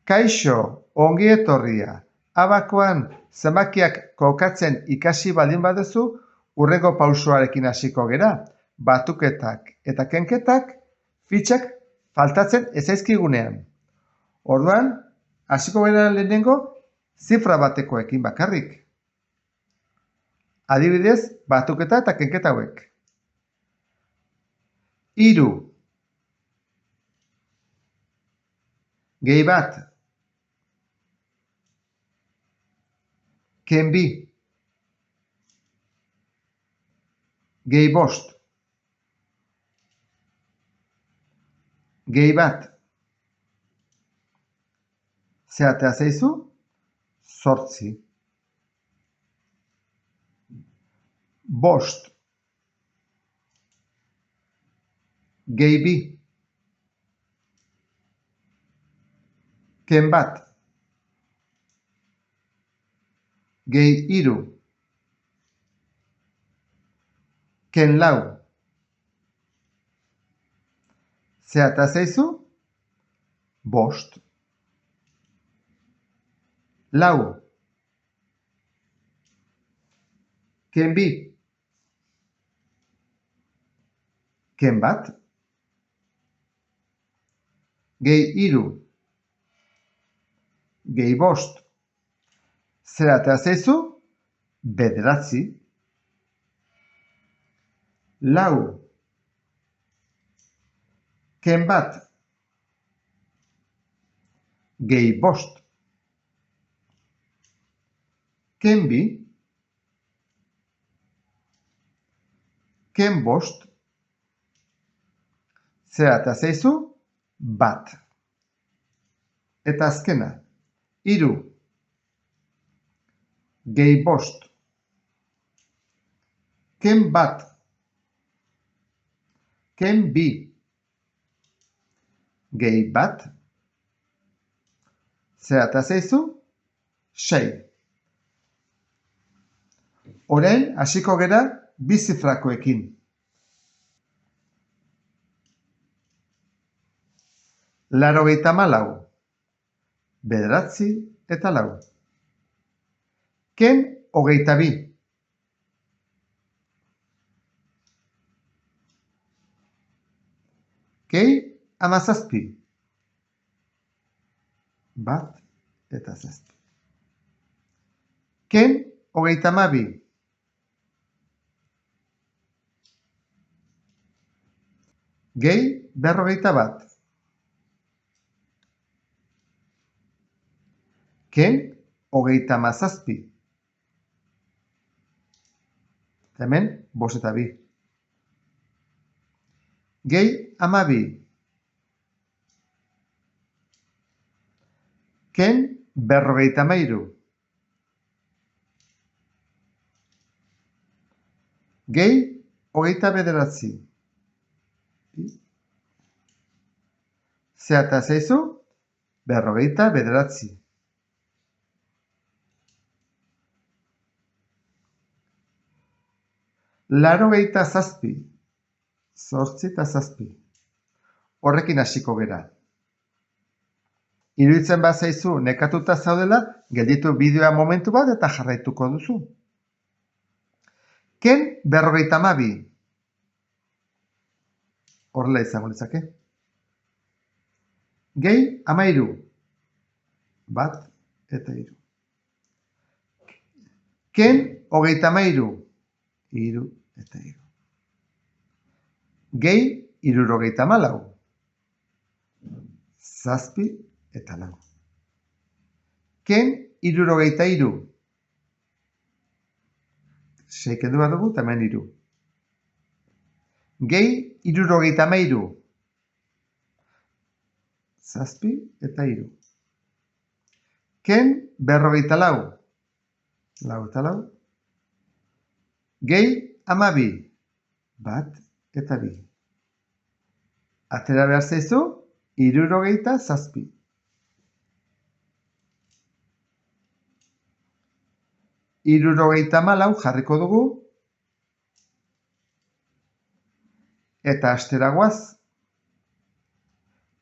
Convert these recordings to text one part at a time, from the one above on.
Kaixo, ongi etorria. Abakoan zenbakiak kokatzen ikasi baldin baduzu, hurrengo pausoarekin hasiko gera. Batuketak eta kenketak fitxak faltatzen ez zaizkigunean. Orduan, hasiko gera lehenengo zifra batekoekin bakarrik. Adibidez, batuketa eta kenketa hauek. 3 gehi bat, ken 2 gehi 5 gehi bat, ze atera zaizu? 8 5 gehi 2 ken bat gehi 3 ken 4 ze atera zaizu? 5 4 ken 2 ken bat gehi 3 gehi 5 zer atera zaizu? 9 4 ken bat gehi 5 ken 2 ken 5 zer atera zaizu? 1 eta azkena 3 gehi 5 ken bat ken 2 gehi 1 zer atera zaizu? 6. Orain hasiko gera bi zifrakoekin. 94 9 eta 4 ken 22 gehi 17 1 eta 7 ken 32 gehi 41 ken 37 hemen 5 eta 2 gehi 12 ken 53 gehi 29 ze atera zaizu? 59 87 8 eta 7 horrekin hasiko gera. Iruditzen bazaizu nekatuta zaudela, gelditu bideoa momentu bat eta jarraituko duzu. Ken 52 horrela izango litzake. Gehi 13 1 eta 3 ken 33 3 eta 3 gehi 74 7 eta 4 ken 73 6 kendu bat dugu eta hemen 3 gehi 73 7 eta 3 ken 44 4 eta 4 gehi 12 1 eta 2 atera behar zaizu 67 74 jarriko dugu eta astera goaz.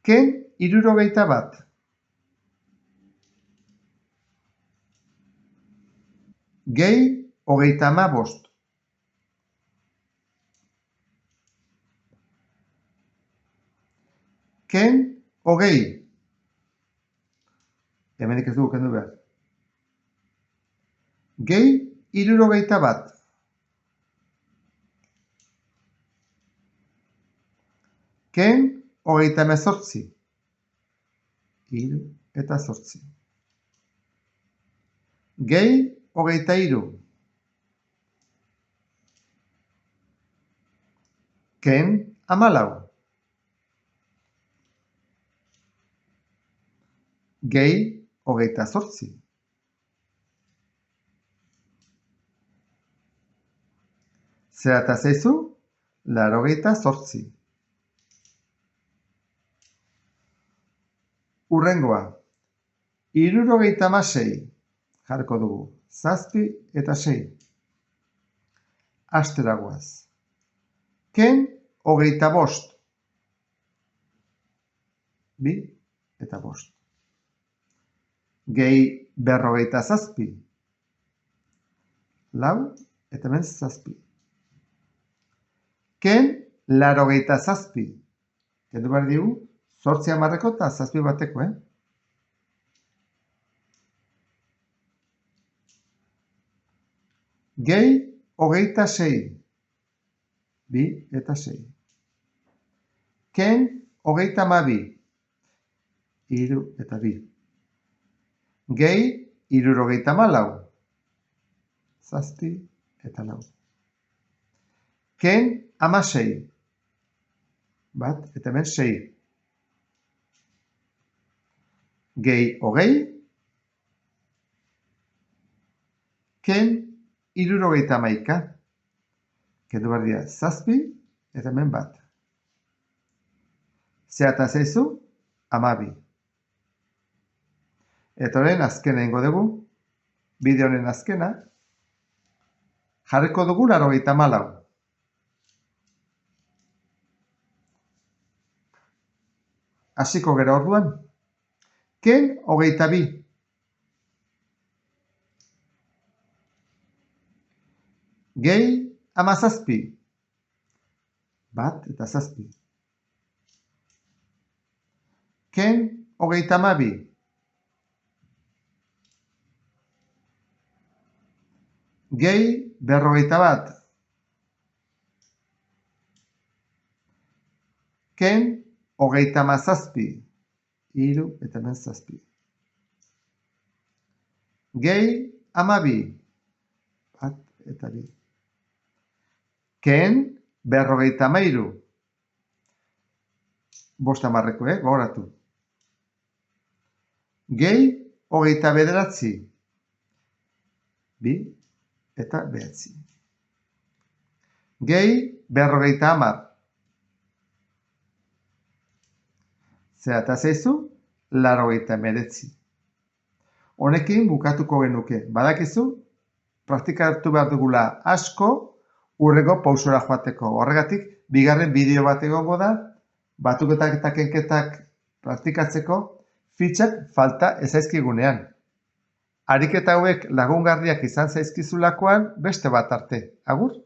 Ken 61. Gehi hogeita hamabost. Ken hogei. Hemenik ez dugu kendu behar. Gehi hirurogeita bat. Ken hogeita hemezortzi. Hiru eta zortzi. Gehi hogeita hiru. Ken hamalau. Gehi hogeita zortzi. Zerata zaizu? Laurogeita zortzi. Hurrengoa. Hirurogeita hamasei. Jarko dugu. 7 eta 6. Astera goaz. Ken hogeita bost. 2 eta bost. Gehi berrogeita zazpi. 4 eta hemen 7. Ken laurogeita zazpi. Kendu behar digu, 8 hamarreko eta 7 bateko, Gehi hogeita 6. 2 eta 6. Ken hogeita hamabi. 3 eta 2. Gehi hirurogeita hamalau. 7 eta 4. Ken hamasei. 1 eta hemen 6. Gehi hogei. Ken hirurogeita hamaika. Kendu behar dira 7 eta hemen 1. Zerata zaizu? 12. Eta horren azkena ingo dugu. Bideo honen azkena. Jarriko dugu 94. Hasiko gera orduan. Ken hogeita 2. Gehi 17. 1 eta 7. Ken hogeita 12. Gehi berrogeita 1. Ken hogeita 17. 3 eta hemen 7. Gehi 12. 1 eta 2. Ken berrogeita 13. 5 hamarreko, gogoratu. Gehi hogeita 9. 2 eta 9. Gehi berrogeita 10. Zerata zaizu? 89. Honekin bukatuko genuke. Badakizu, praktikatu behar dugula asko, hurrengo pausora joateko. Horregatik, bigarren bideo bat egongo da, batuketak eta kenketak praktikatzeko, fitxak falta ezaizkigunean. Ariketa hauek lagungarriak izan zaizkizulakoan beste bat arte. Agur?